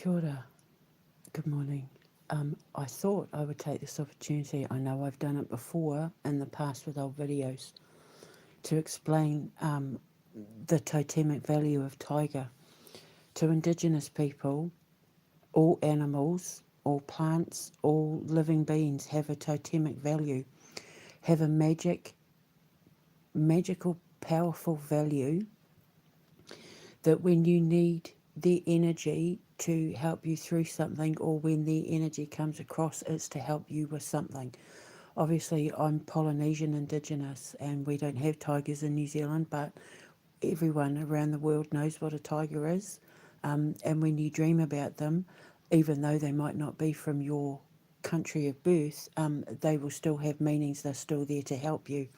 Kia ora. Good morning. I thought I would take this opportunity, I know I've done it before in the past with old videos, to explain the totemic value of tiger. To Indigenous people, all animals, all plants, all living beings have a totemic value, have a magical, powerful value that when you need their energy to help you through something, or when their energy comes across, it's to help you with something. Obviously, I'm Polynesian Indigenous and we don't have tigers in New Zealand, but everyone around the world knows what a tiger is. And when you dream about them, even though they might not be from your country of birth, they will still have meanings. They're still there to help you.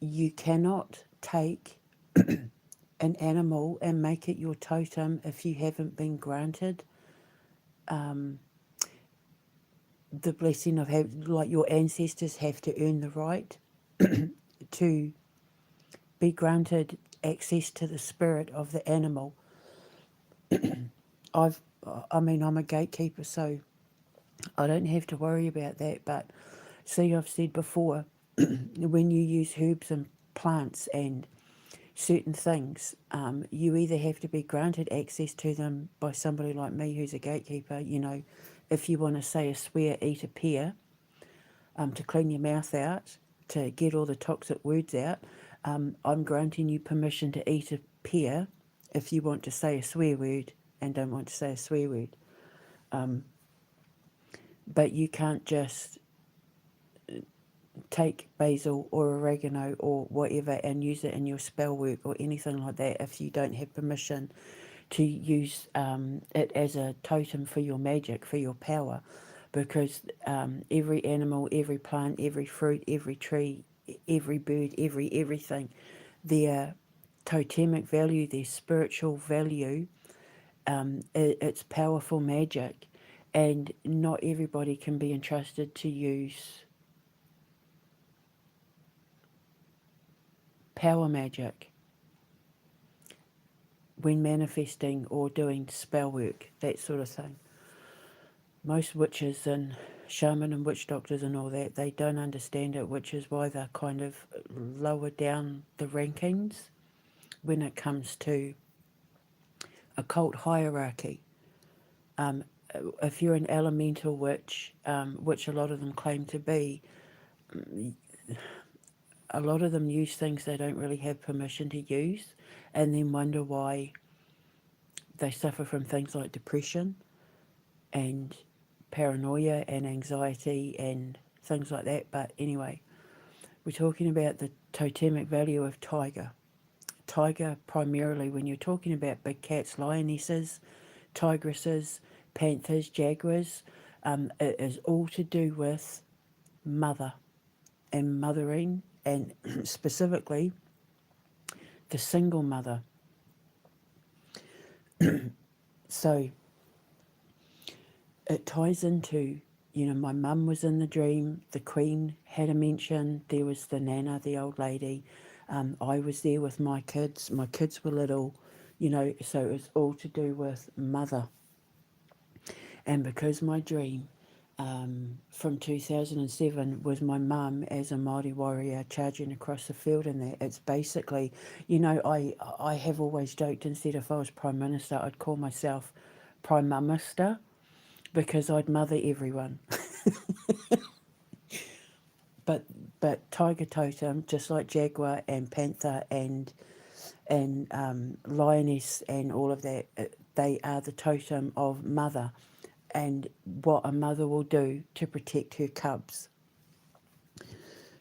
You cannot take an animal and make it your totem if you haven't been granted the blessing of like your ancestors have to earn the right to be granted access to the spirit of the animal. I've I'm a gatekeeper, so I don't have to worry about that. But see, I've said before, when you use herbs and plants and certain things, you either have to be granted access to them by somebody like me who's a gatekeeper. If you want to say a swear, eat a pear, to clean your mouth out, to get all the toxic words out, I'm granting you permission to eat a pear if you want to say a swear word and don't want to say a swear word. But you can't just take basil or oregano or whatever and use it in your spell work or anything like that if you don't have permission to use it as a totem for your magic, for your power. Because every animal, every plant, every fruit, every tree, every bird, everything, their totemic value, their spiritual value, it's powerful magic. And not everybody can be entrusted to use power magic when manifesting or doing spell work, that sort of thing. Most witches and shaman and witch doctors and all that, they don't understand it, which is why they're kind of lower down the rankings when it comes to occult hierarchy. If you're an elemental witch, which a lot of them claim to be, a lot of them use things they don't really have permission to use, and then wonder why they suffer from things like depression and paranoia and anxiety and things like that. But anyway, we're talking about the totemic value of tiger. Tiger, primarily, when you're talking about big cats, lionesses, tigresses, panthers, jaguars, it is all to do with mother and mothering, and specifically the single mother. So it ties into, my mum was in the dream, the queen had a mention, there was the nana, the old lady, I was there with my kids were little, so it was all to do with mother. And because my dream from 2007 was my mum as a Māori warrior charging across the field, and that it's basically, I have always joked and said if I was Prime Minister, I'd call myself Prime Mummister, because I'd mother everyone. But tiger totem, just like jaguar and panther and lioness and all of that, they are the totem of mother and what a mother will do to protect her cubs.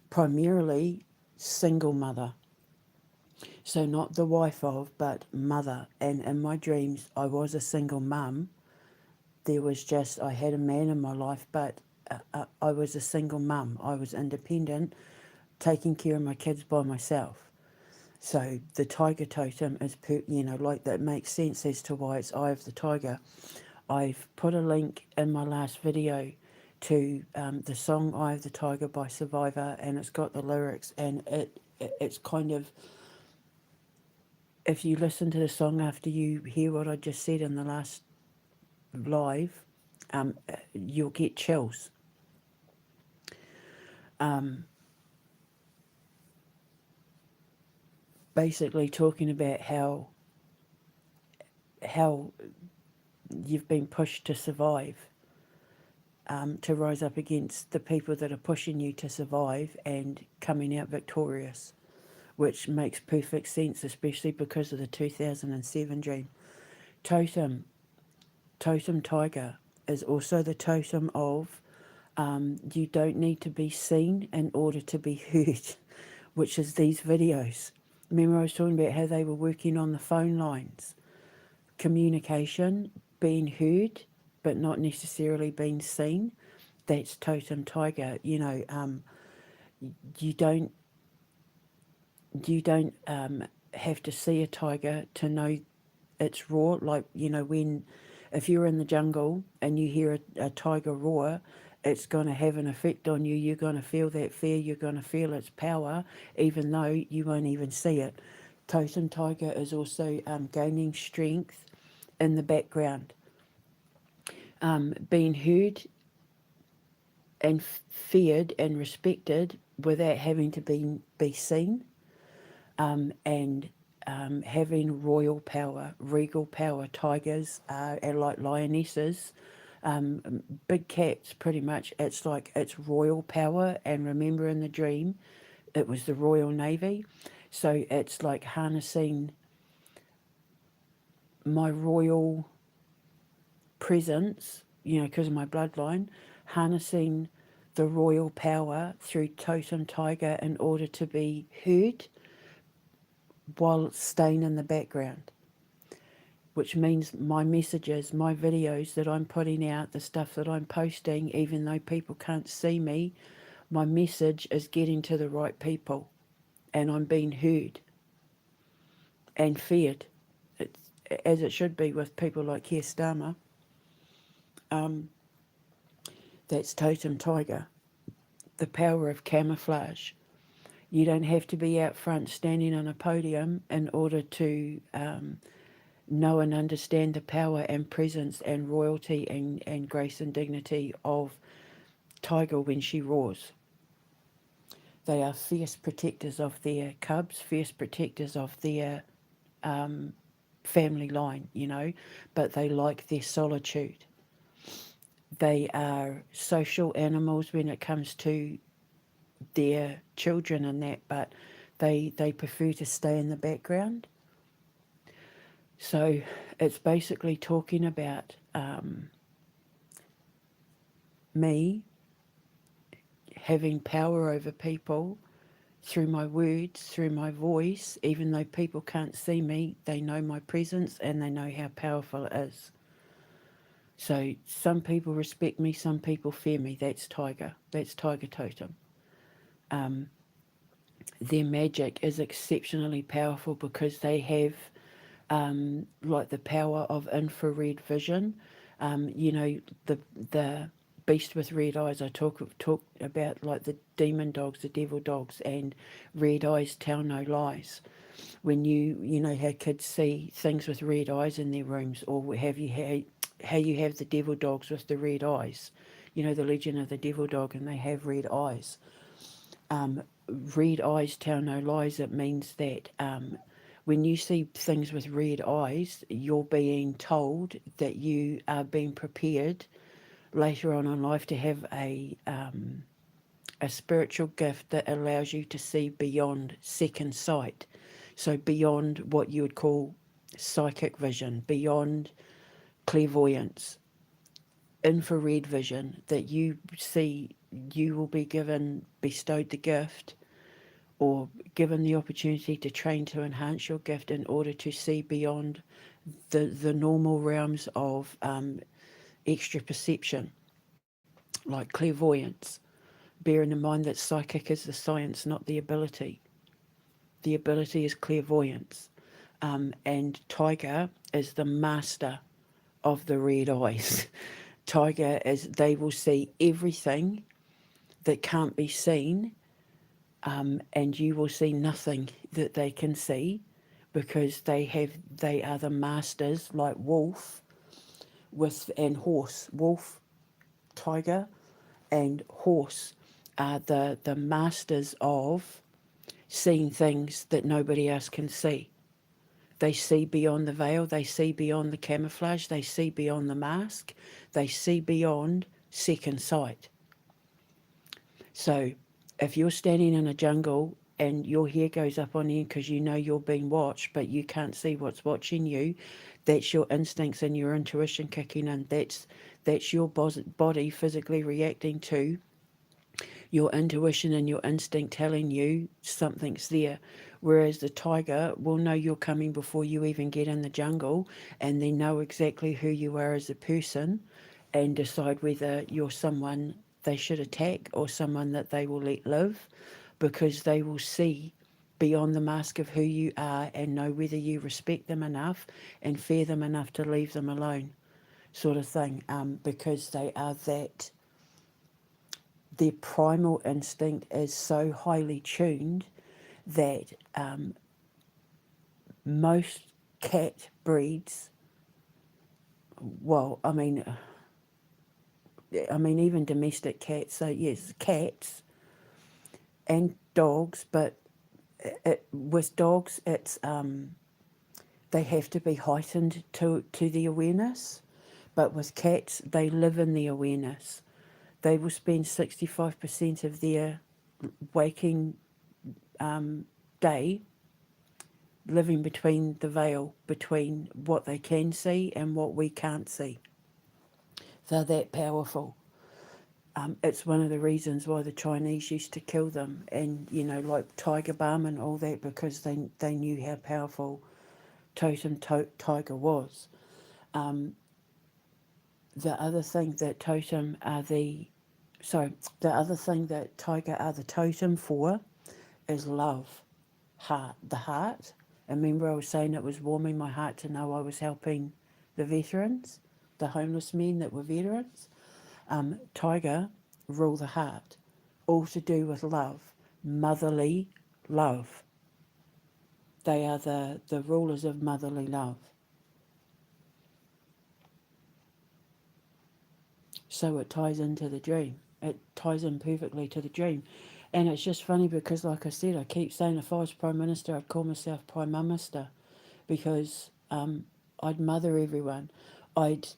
Primarily single mother. So not the wife of, but mother. And in my dreams, I was a single mum. There was just, I had a man in my life, but I was a single mum. I was independent, taking care of my kids by myself. So the tiger totem is, like that makes sense as to why it's Eye of the Tiger. I've put a link in my last video to the song Eye of the Tiger by Survivor, and it's got the lyrics, and it's kind of, if you listen to the song after you hear what I just said in the last live, you'll get chills. Um, Basically talking about how you've been pushed to survive, to rise up against the people that are pushing you to survive and coming out victorious, which makes perfect sense, especially because of the 2007 dream. Totem, Totem Tiger is also the totem of you don't need to be seen in order to be heard, which is these videos. Remember, I was talking about how they were working on the phone lines, communication, being heard, but not necessarily being seen. That's Totem Tiger. You don't have to see a tiger to know it's raw. Like, when if you're in the jungle and you hear a tiger roar, it's going to have an effect on you. You're going to feel that fear. You're going to feel its power, even though you won't even see it. Totem Tiger is also gaining strength in the background, being heard and feared and respected without having to be seen, and having royal power, regal power. Tigers are like lionesses, big cats, pretty much. It's like it's royal power. And remember, in the dream, it was the Royal Navy. So it's like harnessing my royal presence, because of my bloodline, harnessing the royal power through Totem Tiger in order to be heard while staying in the background, which means my messages, my videos that I'm putting out, the stuff that I'm posting, even though people can't see me, my message is getting to the right people and I'm being heard and feared. It's, as it should be with people like Keir Starmer. That's Totem Tiger, the power of camouflage. You don't have to be out front standing on a podium in order to know and understand the power and presence and royalty and grace and dignity of Tiger when she roars. They are fierce protectors of their cubs, fierce protectors of their family line, but they like their solitude. They are social animals when it comes to their children and that, but they prefer to stay in the background. So it's basically talking about me having power over people through my words, through my voice. Even though people can't see me, they know my presence and they know how powerful it is. So some people respect me, some people fear me. That's Tiger. That's Tiger Totem. Their magic is exceptionally powerful because they have like the power of infrared vision. The beast with red eyes. I talk about like the demon dogs, the devil dogs, and red eyes tell no lies. When you know how kids see things with red eyes in their rooms, or have you had how you have the devil dogs with the red eyes. The legend of the devil dog, and they have red eyes. Red eyes tell no lies. It means that when you see things with red eyes, you're being told that you are being prepared later on in life to have a spiritual gift that allows you to see beyond second sight. So beyond what you would call psychic vision, beyond clairvoyance, infrared vision, that you see you will be bestowed the gift or given the opportunity to train to enhance your gift in order to see beyond the normal realms of extra perception, like clairvoyance. Bearing in mind that psychic is the science, not the ability. The ability is clairvoyance. And Tiger is the master of the red eyes. Tiger is, they will see everything that can't be seen, and you will see nothing that they can see because they are the masters, like Wolf. and horse, wolf, tiger, and horse are the masters of seeing things that nobody else can see. They see beyond the veil, they see beyond the camouflage, they see beyond the mask, they see beyond second sight. So if you're standing in a jungle and your hair goes up on end because you know you're being watched, but you can't see what's watching you, that's your instincts and your intuition kicking in. That's your body physically reacting to your intuition and your instinct telling you something's there. Whereas the tiger will know you're coming before you even get in the jungle, and they know exactly who you are as a person and decide whether you're someone they should attack or someone that they will let live, because they will see beyond the mask of who you are and know whether you respect them enough and fear them enough to leave them alone, sort of thing, because they are that their primal instinct is so highly tuned that most cat breeds, well, even domestic cats, so yes, cats and dogs, but with dogs, it's they have to be heightened to the awareness, but with cats, they live in the awareness. They will spend 65% of their waking day living between the veil, between what they can see and what we can't see. They're that powerful. It's one of the reasons why the Chinese used to kill them, and like tiger balm and all that, because they knew how powerful Totem tiger was. The other thing that Totem are the other thing that tiger are the totem for is love, the heart. And remember, I was saying it was warming my heart to know I was helping the veterans, the homeless men that were veterans. Tiger rule the heart, all to do with love, motherly love. They are the rulers of motherly love. So it ties into the dream. It ties in perfectly to the dream. And it's just funny because, like I said, I keep saying if I was Prime Minister, I'd call myself Prime Minister, because I'd mother everyone. I'd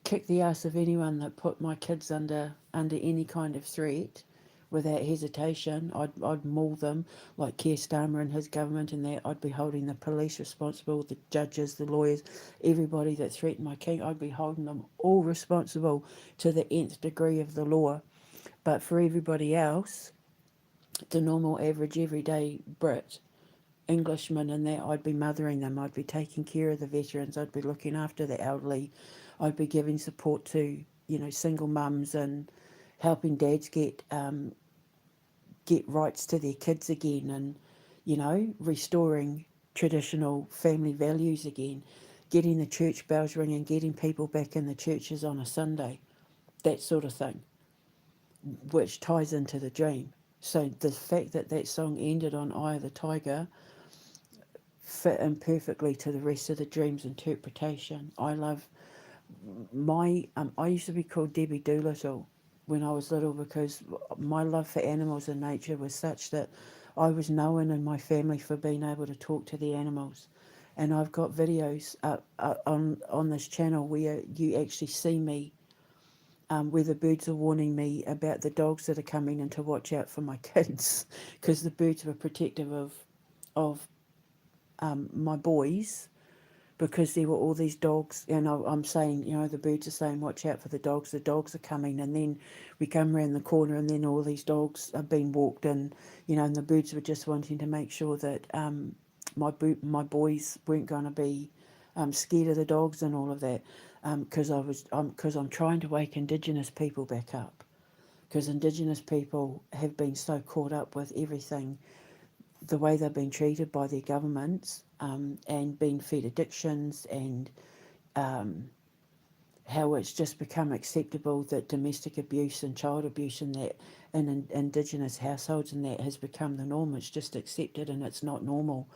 kick the ass of anyone that put my kids under any kind of threat without hesitation. I'd maul them like Keir Starmer and his government, and that I'd be holding the police responsible, the judges, the lawyers, everybody that threatened my king. I'd be holding them all responsible to the nth degree of the law. But for everybody else, the normal, average, everyday Brit, Englishman, and that, I'd be mothering them. I'd be taking care of the veterans. I'd be looking after the elderly. I'd be giving support to single mums and helping dads get rights to their kids again, and restoring traditional family values again, getting the church bells ringing, getting people back in the churches on a Sunday, that sort of thing, which ties into the dream. So the fact that that song ended on Eye of the Tiger fit in perfectly to the rest of the dream's interpretation. I love I used to be called Debbie Doolittle when I was little, because my love for animals and nature was such that I was known in my family for being able to talk to the animals. And I've got videos on this channel where you actually see me, where the birds are warning me about the dogs that are coming in to watch out for my kids, because the birds were protective of my boys, because there were all these dogs, and I'm saying, the birds are saying, watch out for the dogs are coming, and then we come around the corner, and then all these dogs are being walked, and and the birds were just wanting to make sure that my boys weren't going to be scared of the dogs and all of that, because I'm trying to wake Indigenous people back up, because Indigenous people have been so caught up with everything, the way they've been treated by their governments, and being fed addictions, and how it's just become acceptable that domestic abuse and child abuse and that in Indigenous households and that has become the norm. It's just accepted and it's not normal.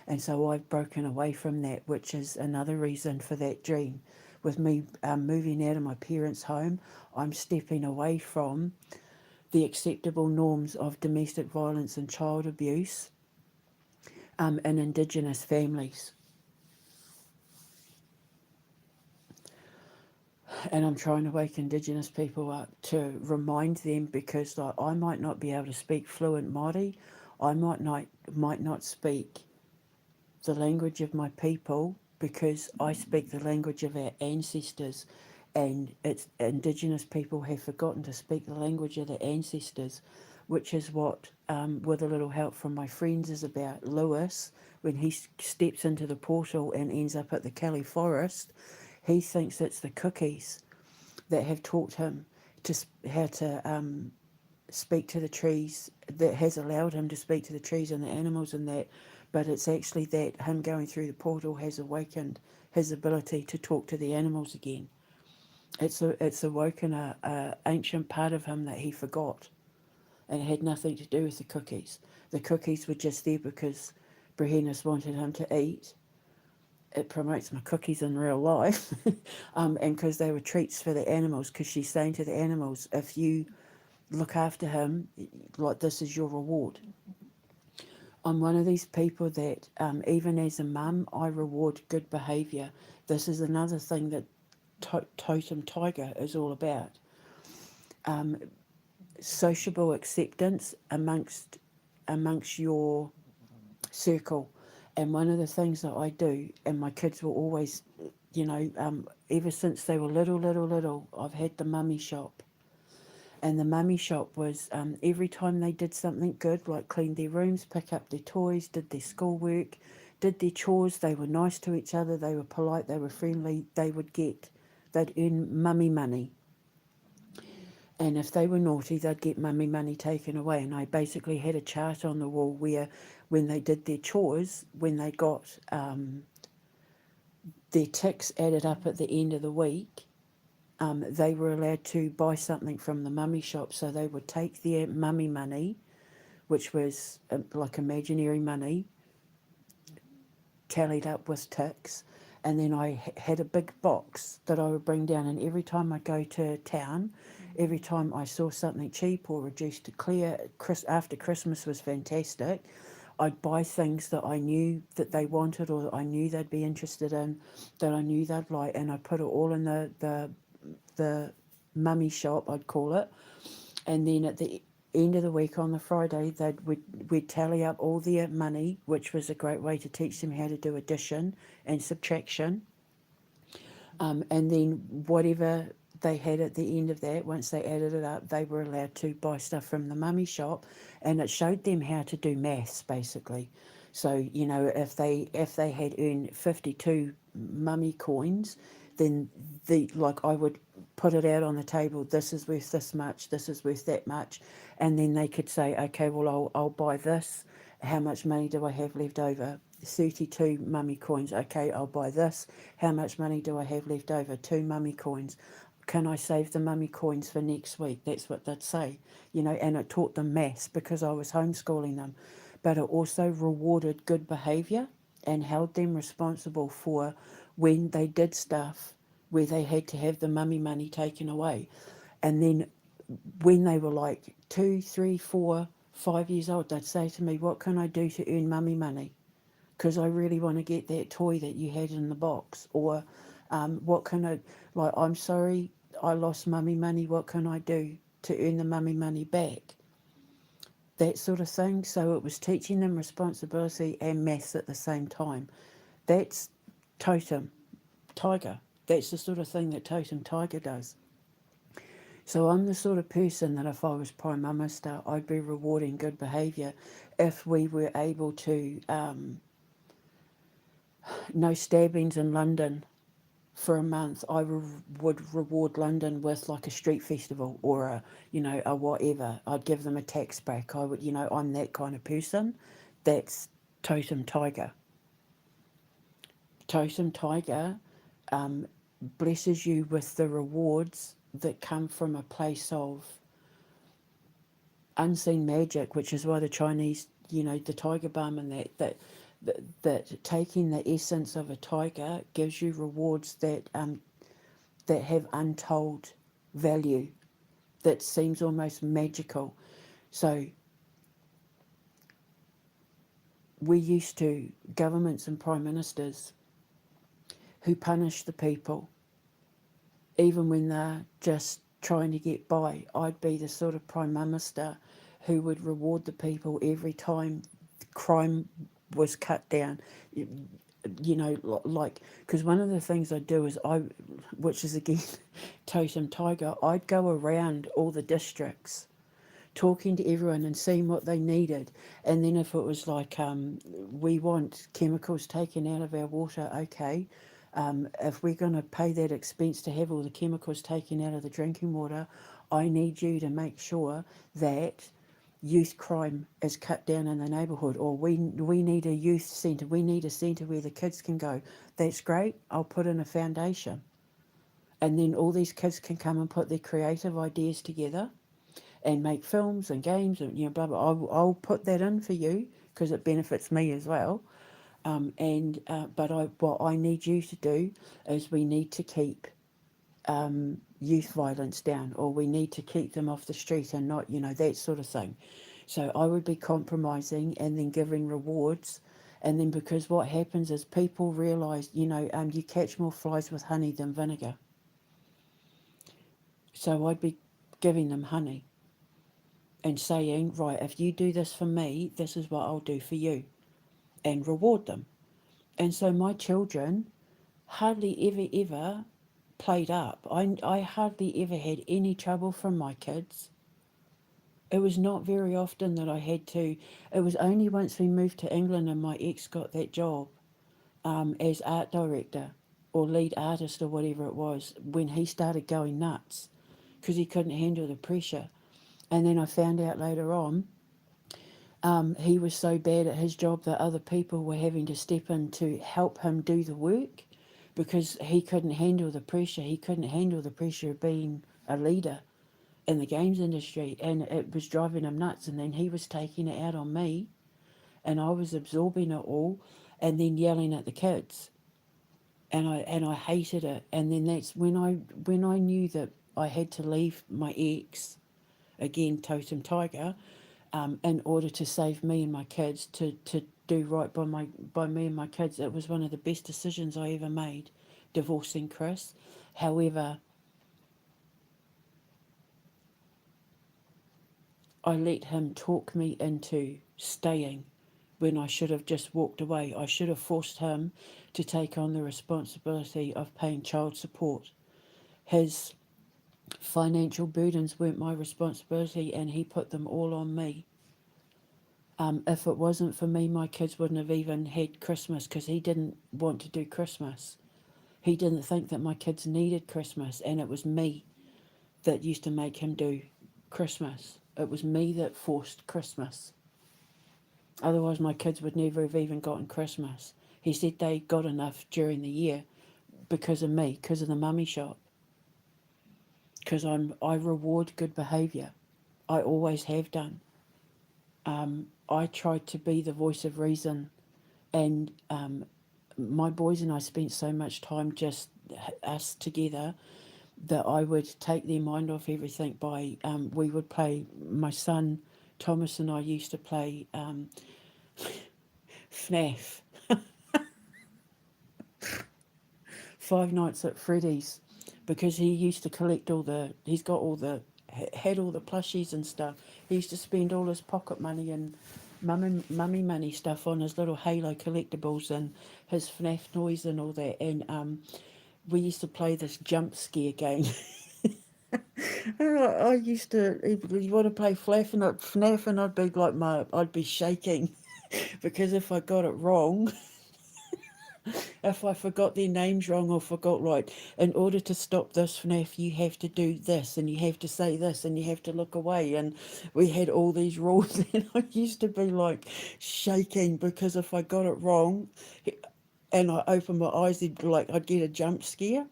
And so I've broken away from that, which is another reason for that dream. With me moving out of my parents' home, I'm stepping away from the acceptable norms of domestic violence and child abuse in Indigenous families. And I'm trying to wake Indigenous people up to remind them, because like, I might not be able to speak fluent Māori, I might not speak the language of my people, because I speak the language of our ancestors, and it's Indigenous people have forgotten to speak the language of their ancestors, which is what, with a little help from my friends, is about. Lewis, when he steps into the portal and ends up at the Kelly Forest, he thinks it's the cookies that have taught him to how to speak to the trees, that has allowed him to speak to the trees and the animals and that, but it's actually that him going through the portal has awakened his ability to talk to the animals again. It's awoken a ancient part of him that he forgot, and it had nothing to do with the cookies. The cookies were just there because Brehenus wanted him to eat. It promotes my cookies in real life, and because they were treats for the animals, because she's saying to the animals, if you look after him, like, this is your reward. I'm one of these people that, even as a mum, I reward good behaviour. This is another thing that Totem Tiger is all about. Sociable acceptance amongst your circle. And one of the things that I do, and my kids will always, ever since they were little, I've had the mummy shop. And the mummy shop was, every time they did something good, like cleaned their rooms, pick up their toys, did their schoolwork, did their chores, they were nice to each other, they were polite, they were friendly, they'd earn mummy money. And if they were naughty, they'd get mummy money taken away. And I basically had a chart on the wall where, when they did their chores, when they got their ticks added up at the end of the week, they were allowed to buy something from the mummy shop. So they would take their mummy money, which was like imaginary money, tallied up with ticks. And then I had a big box that I would bring down, and every time I go to town, every time I saw something cheap or reduced to clear, after Christmas was fantastic, I'd buy things that I knew that they wanted, or that I knew they'd be interested in, that I knew they'd like, and I put it all in the mummy shop, I'd call it. And then at the end of the week on the Friday, we'd tally up all their money, which was a great way to teach them how to do addition and subtraction. And then whatever they had at the end of that, once they added it up, they were allowed to buy stuff from the mummy shop, and it showed them how to do maths, basically. So, if they had earned 52 mummy coins, then I would put it out on the table, this is worth this much, this is worth that much, and then they could say, okay, well, I'll buy this. How much money do I have left over? 32 mummy coins. Okay, I'll buy this. How much money do I have left over? 2 mummy coins. Can I save the mummy coins for next week? That's what they'd say, and it taught them maths because I was homeschooling them. But it also rewarded good behaviour and held them responsible for when they did stuff where they had to have the mummy money taken away. And then when they were like 2, 3, 4, 5 years old, they'd say to me, what can I do to earn mummy money? Because I really want to get that toy that you had in the box. Or what can I, like, I'm sorry, I lost mummy money, what can I do to earn the mummy money back? That sort of thing. So it was teaching them responsibility and maths at the same time. That's Totem Tiger. That's the sort of thing that Totem Tiger does. So I'm the sort of person that if I was Prime Minister, I'd be rewarding good behaviour if we were able to, no stabbings in London for a month. I would reward London with like a street festival or a whatever. I'd give them a tax break. I would, I'm that kind of person. That's Totem Tiger. Totem Tiger blesses you with the rewards that come from a place of unseen magic, which is why the Chinese, the tiger balm and that that taking the essence of a tiger gives you rewards that have untold value, that seems almost magical. So we used to, governments and prime ministers who punish the people, even when they're just trying to get by. I'd be the sort of prime minister who would reward the people every time crime was cut down. You know, like, because one of the things I do is which is again, totem tiger, I'd go around all the districts talking to everyone and seeing what they needed. And then if it was like, we want chemicals taken out of our water, okay. If we're going to pay that expense to have all the chemicals taken out of the drinking water, I need you to make sure that youth crime is cut down in the neighbourhood, or we need a youth centre, we need a centre where the kids can go. That's great, I'll put in a foundation. And then all these kids can come and put their creative ideas together and make films and games and blah blah. I'll put that in for you because it benefits me as well. But what I need you to do is we need to keep youth violence down, or we need to keep them off the street and not that sort of thing. So I would be compromising and then giving rewards. And then because what happens is people realise, you catch more flies with honey than vinegar. So I'd be giving them honey and saying, right, if you do this for me, this is what I'll do for you, and reward them. And so my children hardly ever played up. I hardly ever had any trouble from my kids. It was not very often that I had to. It was only once we moved to England and my ex got that job as art director or lead artist or whatever it was, when he started going nuts because he couldn't handle the pressure. And then I found out later on he was so bad at his job that other people were having to step in to help him do the work because he couldn't handle the pressure. He couldn't handle the pressure of being a leader in the games industry, and it was driving him nuts. And then he was taking it out on me, and I was absorbing it all, and then yelling at the kids, and I hated it. And then that's when I knew that I had to leave my ex, again totem tiger, in order to save me and my kids, to do right by me and my kids. It was one of the best decisions I ever made, divorcing Chris. However, I let him talk me into staying when I should have just walked away. I should have forced him to take on the responsibility of paying child support. His financial burdens weren't my responsibility, and he put them all on me. If it wasn't for me, my kids wouldn't have even had Christmas because he didn't want to do Christmas. He didn't think that my kids needed Christmas, and it was me that used to make him do Christmas. It was me that forced Christmas. Otherwise, my kids would never have even gotten Christmas. He said they got enough during the year because of me, because of the mummy shop. Because I reward good behaviour. I always have done. I tried to be the voice of reason, and my boys and I spent so much time just us together that I would take their mind off everything by, we would play, my son Thomas and I used to play FNAF, Five Nights at Freddy's, because he used to collect he's got had all the plushies and stuff. He used to spend all his pocket money and mummy money stuff on his little Halo collectibles and his FNAF noise and all that. And we used to play this jump scare game. I used to, you want to play FNAF, and I'd be like, I'd be shaking because if I got it wrong, if I forgot their names wrong or forgot, right, in order to stop this FNAF, you have to do this and you have to say this and you have to look away. And we had all these rules, and I used to be like shaking because if I got it wrong and I opened my eyes, I'd get a jump scare.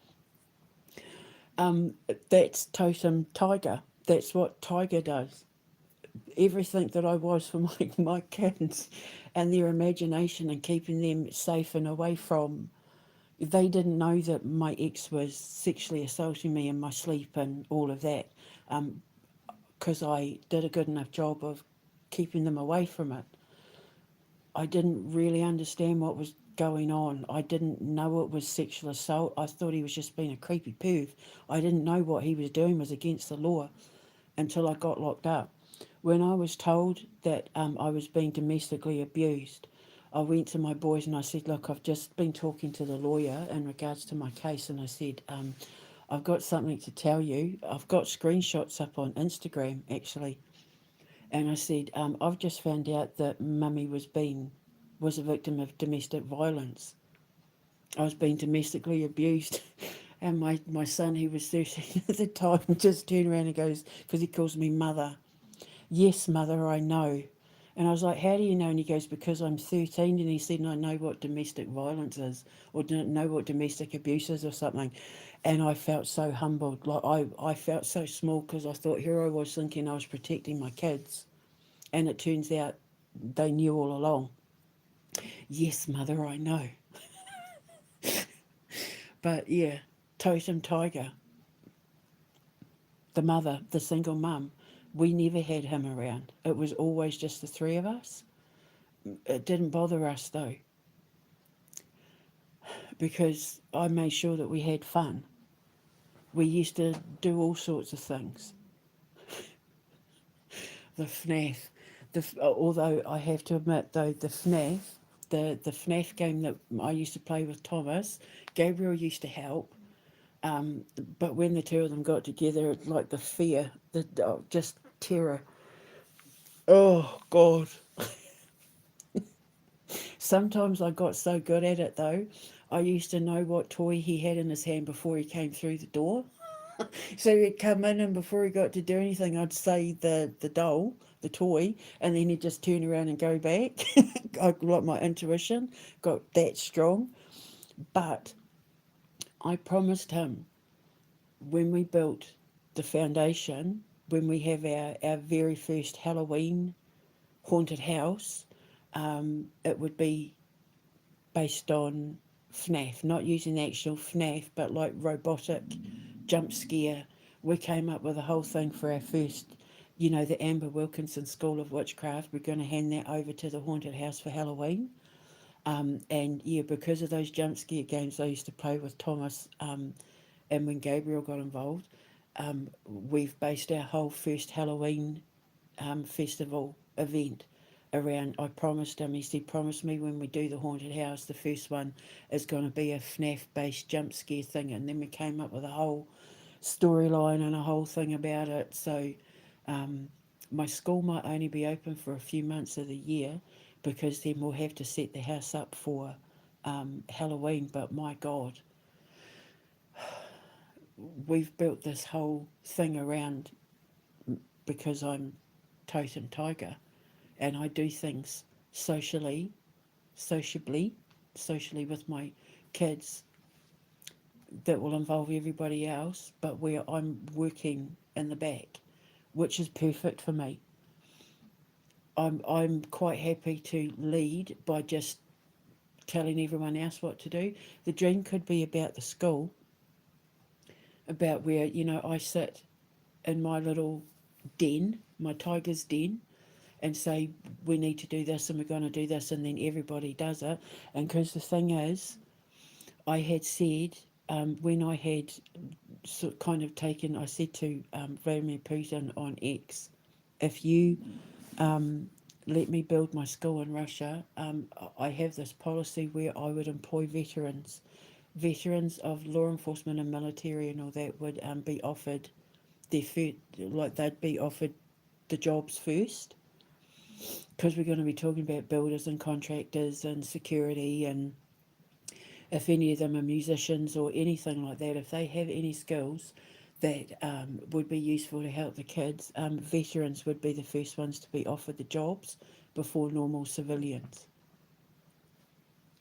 That's totem tiger. That's what tiger does. everything that I was for my kids and their imagination and keeping them safe and away from. They didn't know that my ex was sexually assaulting me in my sleep and all of that, because I did a good enough job of keeping them away from it. I didn't really understand what was going on. I didn't know it was sexual assault. I thought he was just being a creepy perv. I didn't know what he was doing was against the law until I got locked up. When I was told that I was being domestically abused, I went to my boys and I said, look, I've just been talking to the lawyer in regards to my case, and I said, I've got something to tell you. I've got screenshots up on Instagram, actually. And I said, I've just found out that mummy was a victim of domestic violence. I was being domestically abused. And my son, who was 13 at the time, just turned around and goes, because he calls me mother, yes, mother, I know. And I was like, how do you know? And he goes, because I'm 13. And he said, and I know what domestic violence is, or don't know what domestic abuse is or something. And I felt so humbled. Like I felt so small because I thought here I was thinking I was protecting my kids. And it turns out they knew all along. Yes, mother, I know. But yeah, Totem Tiger, the mother, the single mum, we never had him around. It was always just the three of us. It didn't bother us though, because I made sure that we had fun. We used to do all sorts of things. The FNAF, although I have to admit though, the FNAF game that I used to play with Thomas, Gabriel used to help. But when the two of them got together, like the fear, the just terror. Oh God! Sometimes I got so good at it though. I used to know what toy he had in his hand before he came through the door. So he'd come in, and before he got to do anything, I'd say the doll, the toy, and then he'd just turn around and go back. I like my intuition got that strong. But I promised him when we built the foundation, when we have our very first Halloween haunted house, it would be based on FNAF, not using the actual FNAF, but like robotic jump scare. We came up with a whole thing for our first, the Amber Wilkinson School of Witchcraft. We're going to hand that over to the haunted house for Halloween. And yeah, because of those jump scare games I used to play with Thomas, and when Gabriel got involved, we've based our whole first Halloween festival event around. I promised him, he said, promise me when we do the haunted house, the first one is going to be a FNAF based jump scare thing. And then we came up with a whole storyline and a whole thing about it. So my school might only be open for a few months of the year, because then we'll have to set the house up for Halloween. But my God, we've built this whole thing around, because I'm Totem Tiger, and I do things sociably, socially with my kids that will involve everybody else, but where I'm working in the back, which is perfect for me. I'm quite happy to lead by just telling everyone else what to do. The dream could be about the school, about where, I sit in my little den, my tiger's den, and say, we need to do this and we're going to do this, and then everybody does it. And because the thing is, I had said, when I had kind of taken, I said to Vladimir Putin on X, if you let me build my school in Russia, I have this policy where I would employ veterans of law enforcement and military and all that would be offered they'd be offered the jobs first, because we're going to be talking about builders and contractors and security, and if any of them are musicians or anything like that, if they have any skills that would be useful to help the kids, veterans would be the first ones to be offered the jobs before normal civilians.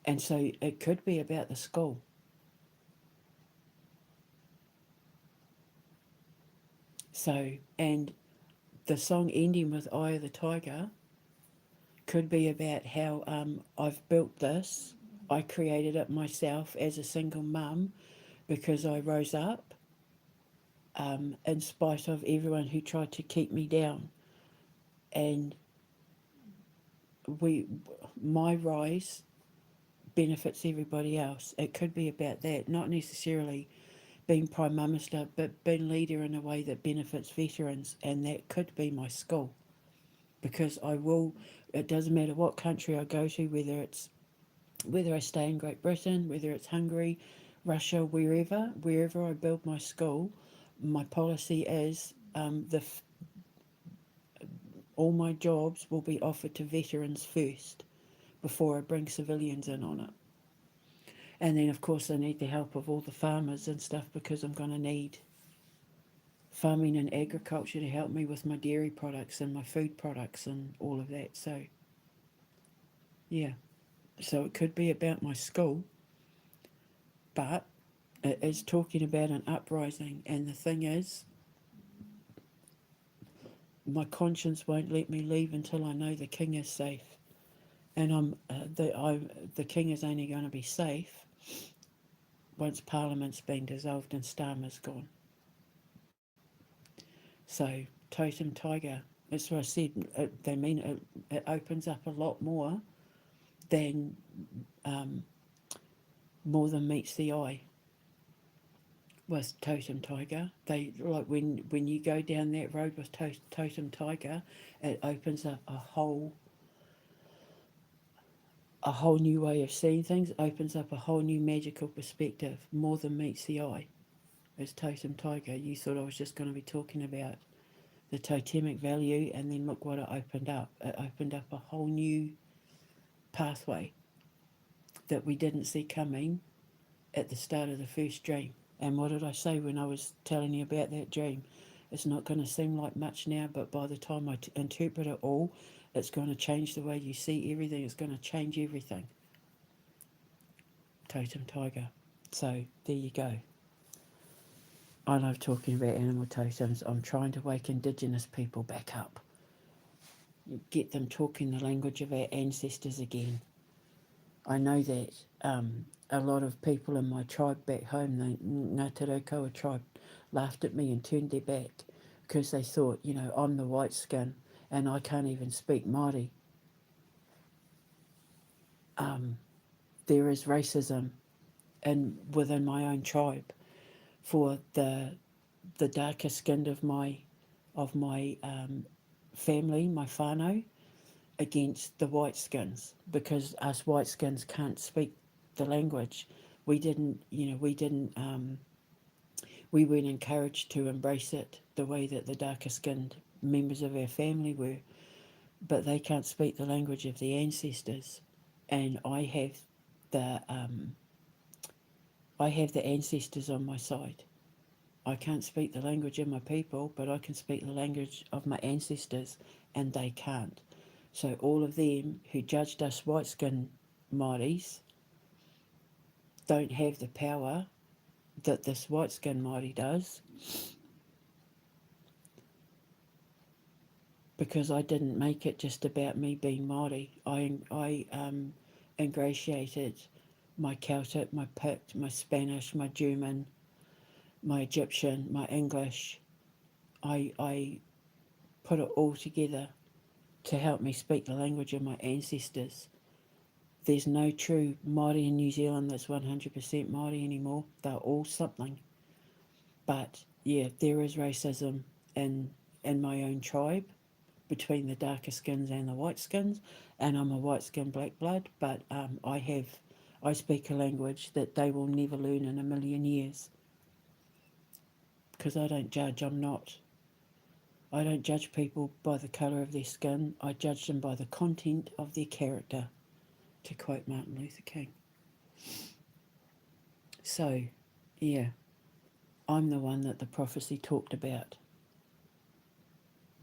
And so it could be about the school. So, and the song ending with Eye of the Tiger could be about how I've built this. I created it myself as a single mum because I rose up in spite of everyone who tried to keep me down. And we, my rise benefits everybody else. It could be about that, not necessarily being Prime Minister, but being leader in a way that benefits veterans. And that could be my school because I will, it doesn't matter what country I go to, whether I stay in Great Britain, whether it's Hungary, Russia, wherever I build my school, my policy is all my jobs will be offered to veterans first before I bring civilians in on it. And then, of course, I need the help of all the farmers and stuff because I'm going to need farming and agriculture to help me with my dairy products and my food products and all of that. So, yeah. So it could be about my school, but it is talking about an uprising. And the thing is, my conscience won't let me leave until I know the king is safe. And the king is only going to be safe once Parliament's been dissolved and Starmer's gone. So, Totem Tiger, that's what I said. They mean it opens up a lot than um, more than meets the eye with Totem Tiger. They like when you go down that road with Totem Tiger, it opens up a whole new way of seeing things. It opens up a whole new magical perspective. More than meets the eye is Totem Tiger. You thought I was just going to be talking about the totemic value, and then look what it opened up. It opened up a whole new pathway that we didn't see coming at the start of the first dream. And what did I say when I was telling you about that dream? It's not going to seem like much now, but by the time I interpret it all, it's going to change the way you see everything. It's going to change everything. Totem Tiger. So there you go. I love talking about animal totems. I'm trying to wake Indigenous people back up. Get them talking the language of our ancestors again. I know that a lot of people in my tribe back home, the Ngātaroukaua tribe, laughed at me and turned their back because they thought, I'm the white skin and I can't even speak Māori. There is racism within my own tribe for the darker skinned of my family, my whānau, against the white skins because us white skins can't speak the language. We weren't encouraged to embrace it the way that the darker skinned members of our family were, but they can't speak the language of the ancestors, and I have the ancestors on my side. I can't speak the language of my people, but I can speak the language of my ancestors, and they can't. So all of them who judged us white-skinned Māoris don't have the power that this white-skinned Māori does, because I didn't make it just about me being Māori. I ingratiated my Celtic, my Pict, my Spanish, my German, my Egyptian, my English. I put it all together to help me speak the language of my ancestors. There's no true Māori in New Zealand that's 100% Māori anymore. They're all something. But yeah, there is racism in my own tribe between the darker skins and the white skins, and I'm a white skin black blood, but I speak a language that they will never learn in a million years. Because I don't judge. I don't judge people by the colour of their skin. I judge them by the content of their character, to quote Martin Luther King. So, yeah, I'm the one that the prophecy talked about.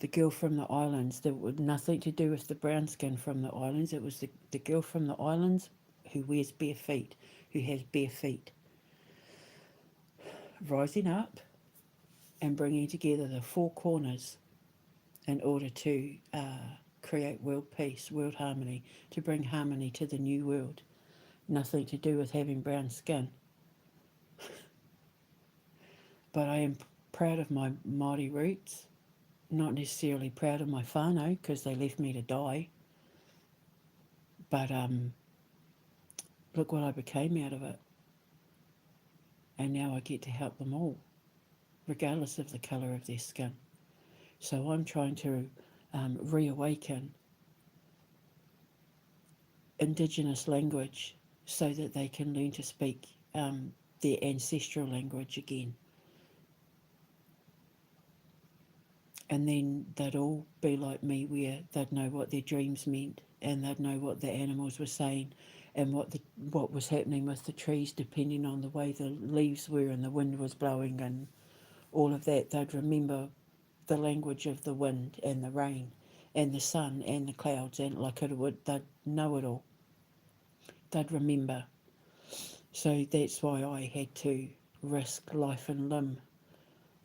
The girl from the islands, that had nothing to do with the brown skin from the islands. It was the girl from the islands who wears bare feet, who has bare feet, rising up and bringing together the four corners in order to create world peace, world harmony, to bring harmony to the new world. Nothing to do with having brown skin. But I am proud of my Māori roots, not necessarily proud of my whānau because they left me to die. But look what I became out of it. And now I get to help them all, regardless of the colour of their skin. So I'm trying to reawaken Indigenous language so that they can learn to speak their ancestral language again. And then they'd all be like me, where they'd know what their dreams meant, and they'd know what the animals were saying, and what was happening with the trees, depending on the way the leaves were and the wind was blowing and all of that. They'd remember the language of the wind and the rain and the sun and the clouds, and they'd know it all. They'd remember. So that's why I had to risk life and limb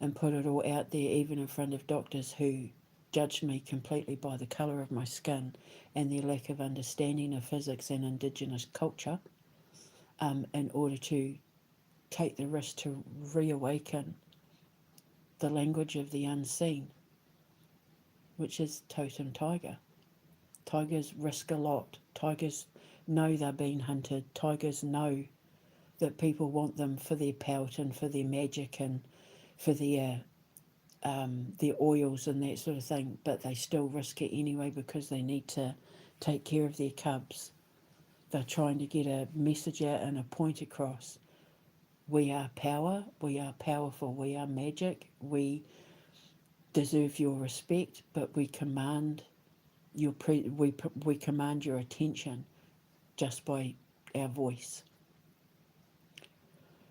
and put it all out there, even in front of doctors who judged me completely by the colour of my skin and their lack of understanding of physics and Indigenous culture, in order to take the risk to reawaken the language of the unseen, which is totem tiger. Tigers risk a lot. Tigers know they're being hunted. Tigers know that people want them for their pelt and for their magic and for their oils and that sort of thing, but they still risk it anyway because they need to take care of their cubs. They're trying to get a message out and a point across. We are power, we are powerful, we are magic, we deserve your respect, but we command we command your attention just by our voice.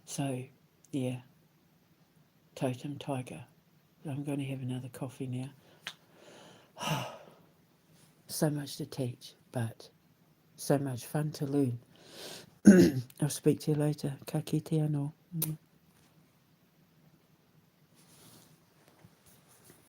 So, yeah, totem tiger. I'm going to have another coffee now. So much to teach, but so much fun to learn. I'll speak to you later. Ka kite anō.